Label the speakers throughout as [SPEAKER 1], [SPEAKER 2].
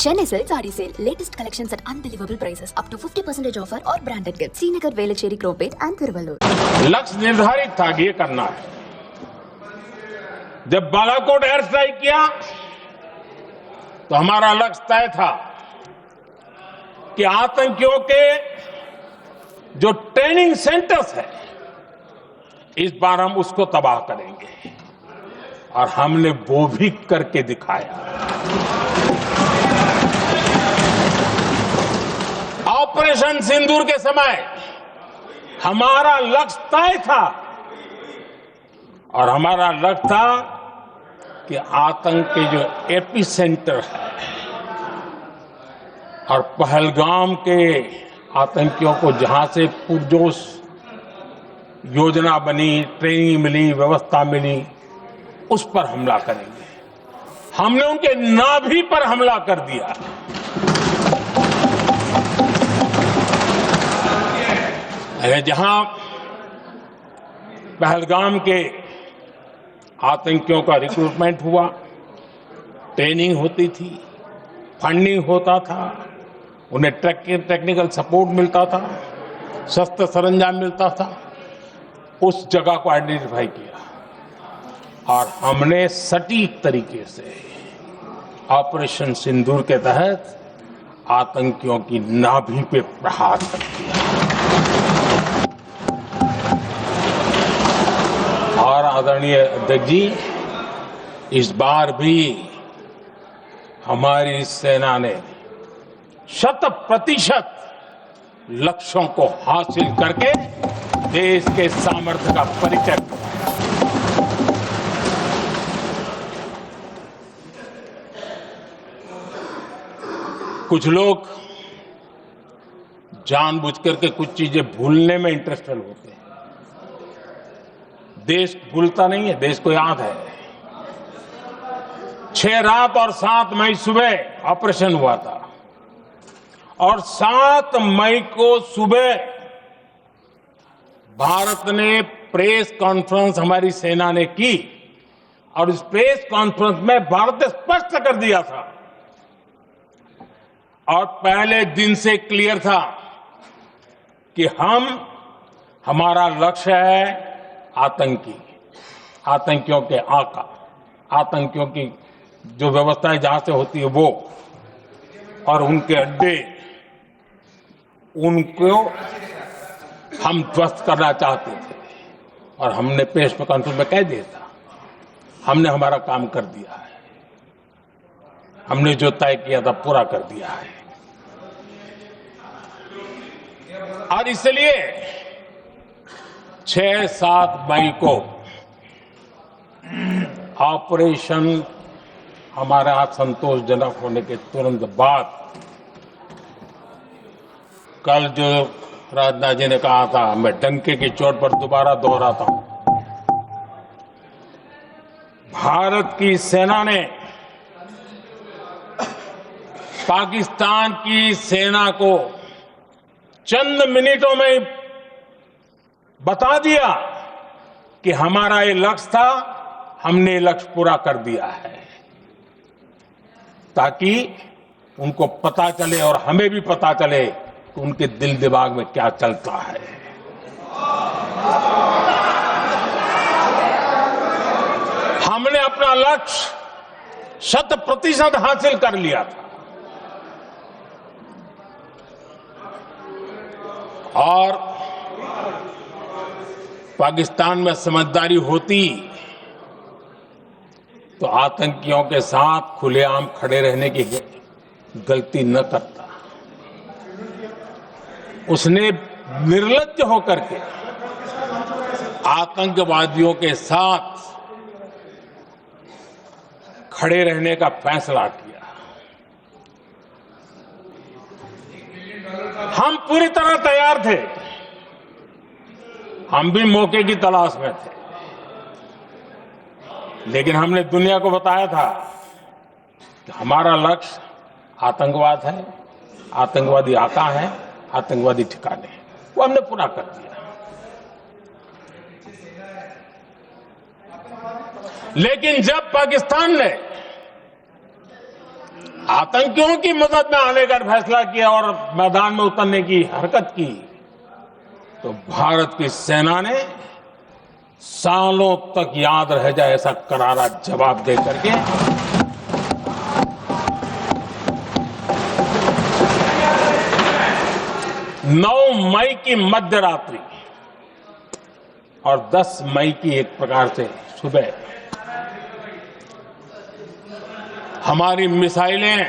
[SPEAKER 1] Chennai Silk Saree Sale. Latest collections at unbelievable prices. Up to 50% offer or branded gifts. Srinagar, Velachery, Cropate and Thiruvallur.
[SPEAKER 2] लक्ष्य निर्धारित था कि ये करना है। जब बालाकोट एयर स्ट्राइक किया तो हमारा लक्ष्य तय था कि आतंकियों के जो ट्रेनिंग सेंटर्स है इस बार हम उसको तबाह करेंगे और हमने वो भी करके दिखाया। ऑपरेशन सिंदूर के समय हमारा लक्ष्य तय था और हमारा लक्ष्य था कि आतंक के जो एपी सेंटर है और पहलगाम के आतंकियों को जहां से पुरजोश योजना बनी, ट्रेनिंग मिली, व्यवस्था मिली, उस पर हमला करेंगे। हमने उनके नाभि पर हमला कर दिया। जहां पहलगाम के आतंकियों का रिक्रूटमेंट हुआ, ट्रेनिंग होती थी, फंडिंग होता था, उन्हें टेक्निकल सपोर्ट मिलता था, शस्त्र सरंजाम मिलता था, उस जगह को आइडेंटिफाई किया और हमने सटीक तरीके से ऑपरेशन सिंदूर के तहत आतंकियों की नाभि पे प्रहार कर दिया। और आदरणीय अध्यक्ष जी, इस बार भी हमारी सेना ने 100% लक्ष्यों को हासिल करके देश के सामर्थ्य का परिचय दिया। कुछ लोग जानबूझकर के कुछ चीजें भूलने में इंटरेस्टेड होते हैं। देश भूलता नहीं है, देश को याद है। 6 रात और 7 मई सुबह ऑपरेशन हुआ था और 7 मई को सुबह भारत ने प्रेस कॉन्फ्रेंस हमारी सेना ने की और इस प्रेस कॉन्फ्रेंस में भारत ने स्पष्ट कर दिया था और पहले दिन से क्लियर था कि हमारा लक्ष्य है आतंकियों के आका, आतंकियों की जो व्यवस्थाएं जहां से होती है वो और उनके अड्डे, उनको हम ध्वस्त करना चाहते थे और हमने प्रेस कॉन्फ्रेंस में कह दिया था, हमने हमारा काम कर दिया है, हमने जो तय किया था पूरा कर दिया है। और इसलिए 6-7 मई को ऑपरेशन हमारा संतोषजनक होने के तुरंत बाद कल जो राजनाथ जी ने कहा था, मैं डंके की चोट पर दोबारा दोहराता हूं, भारत की सेना ने पाकिस्तान की सेना को चंद मिनटों में बता दिया कि हमारा ये लक्ष्य था, हमने लक्ष्य पूरा कर दिया है, ताकि उनको पता चले और हमें भी पता चले कि उनके दिल दिमाग में क्या चलता है। हमने अपना लक्ष्य 100% हासिल कर लिया था और पाकिस्तान में समझदारी होती तो आतंकियों के साथ खुलेआम खड़े रहने की गलती न करता। उसने निर्लज्ज होकर के आतंकवादियों के साथ खड़े रहने का फैसला किया। हम पूरी तरह तैयार थे, हम भी मौके की तलाश में थे, लेकिन हमने दुनिया को बताया था कि हमारा लक्ष्य आतंकवाद है, आतंकवादी आका है, आतंकवादी ठिकाने हैं, वो हमने पूरा कर दिया। लेकिन जब पाकिस्तान ने आतंकियों की मदद में आने का फैसला किया और मैदान में उतरने की हरकत की, तो भारत की सेना ने सालों तक याद रह जाए ऐसा करारा जवाब दे करके 9 मई की मध्य रात्रि और 10 मई की एक प्रकार से सुबह हमारी मिसाइलें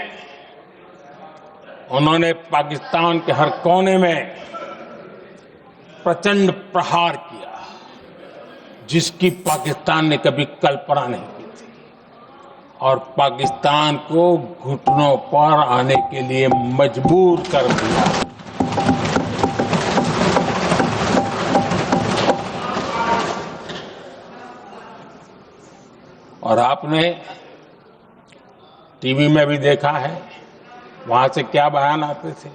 [SPEAKER 2] उन्होंने पाकिस्तान के हर कोने में प्रचंड प्रहार किया, जिसकी पाकिस्तान ने कभी कल्पना नहीं की थी और पाकिस्तान को घुटनों पर आने के लिए मजबूर कर दिया। और आपने टीवी में भी देखा है, वहां से क्या बयान आते थे।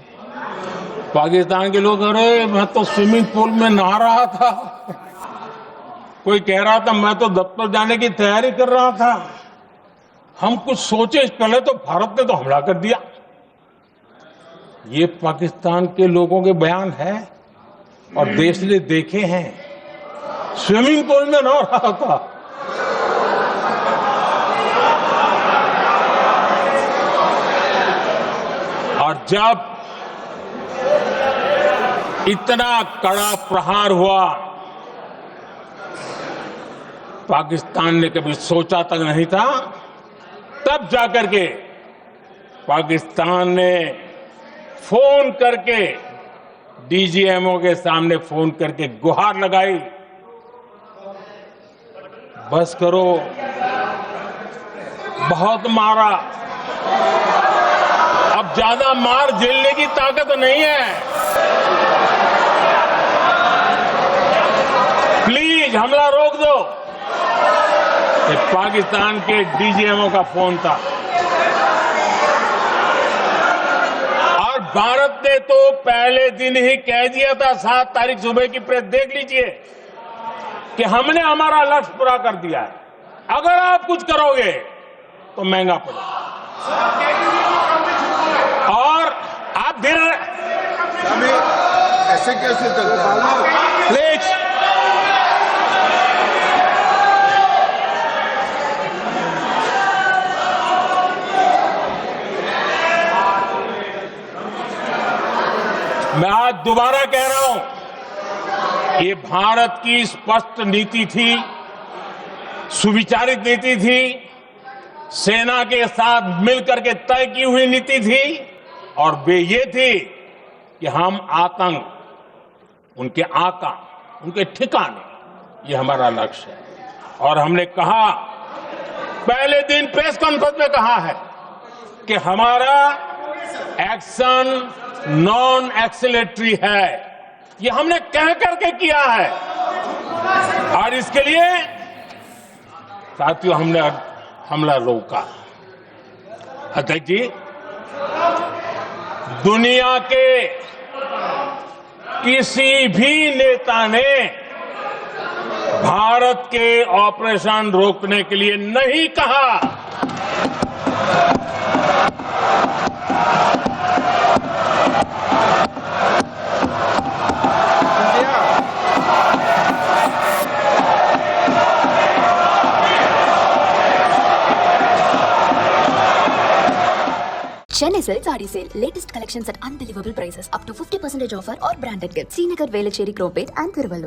[SPEAKER 2] पाकिस्तान के लोग, अरे मैं तो स्विमिंग पूल में नहा रहा था, कोई कह रहा था मैं तो दफ्तर जाने की तैयारी कर रहा था, हम कुछ सोचे इस पहले तो भारत ने तो हमला कर दिया। ये पाकिस्तान के लोगों के बयान है और देश ने देखे हैं। स्विमिंग पूल में नहा रहा था। और जब इतना कड़ा प्रहार हुआ, पाकिस्तान ने कभी सोचा तक नहीं था, तब जाकर के पाकिस्तान ने फोन करके डीजीएमओ के सामने फोन करके गुहार लगाई, बस करो, बहुत मारा, अब ज्यादा मार झेलने की ताकत नहीं है, प्लीज हमला रोक दो। ये पाकिस्तान के डीजीएमओ का फोन था। और भारत ने तो पहले दिन ही कह दिया था, 7 तारीख सुबह की प्रेस देख लीजिए, कि हमने हमारा लक्ष्य पूरा कर दिया है, अगर आप कुछ करोगे तो महंगा पड़ेगा। और आप फिर
[SPEAKER 3] ऐसे कैसे चलता है?
[SPEAKER 2] प्लीज मैं आज दोबारा कह रहा हूं, ये भारत की स्पष्ट नीति थी, सुविचारित नीति थी, सेना के साथ मिलकर के तय की हुई नीति थी और वे ये थी कि हम आतंक, उनके आका, उनके ठिकाने, ये हमारा लक्ष्य है। और हमने कहा, पहले दिन प्रेस कॉन्फ्रेंस में कहा है कि हमारा एक्शन नॉन एक्सीलेटरी है, ये हमने कह करके किया है। और इसके लिए साथियों हमने हमला रोका। अध्यक्ष जी, दुनिया के किसी भी नेता ने भारत के ऑपरेशन रोकने के लिए नहीं कहा।
[SPEAKER 1] Chennai Silk Saree Sale. Latest collections at unbelievable prices. Up to 50% offer or branded gifts. Srinagar, Velachery, Cropate and Thiruvallur.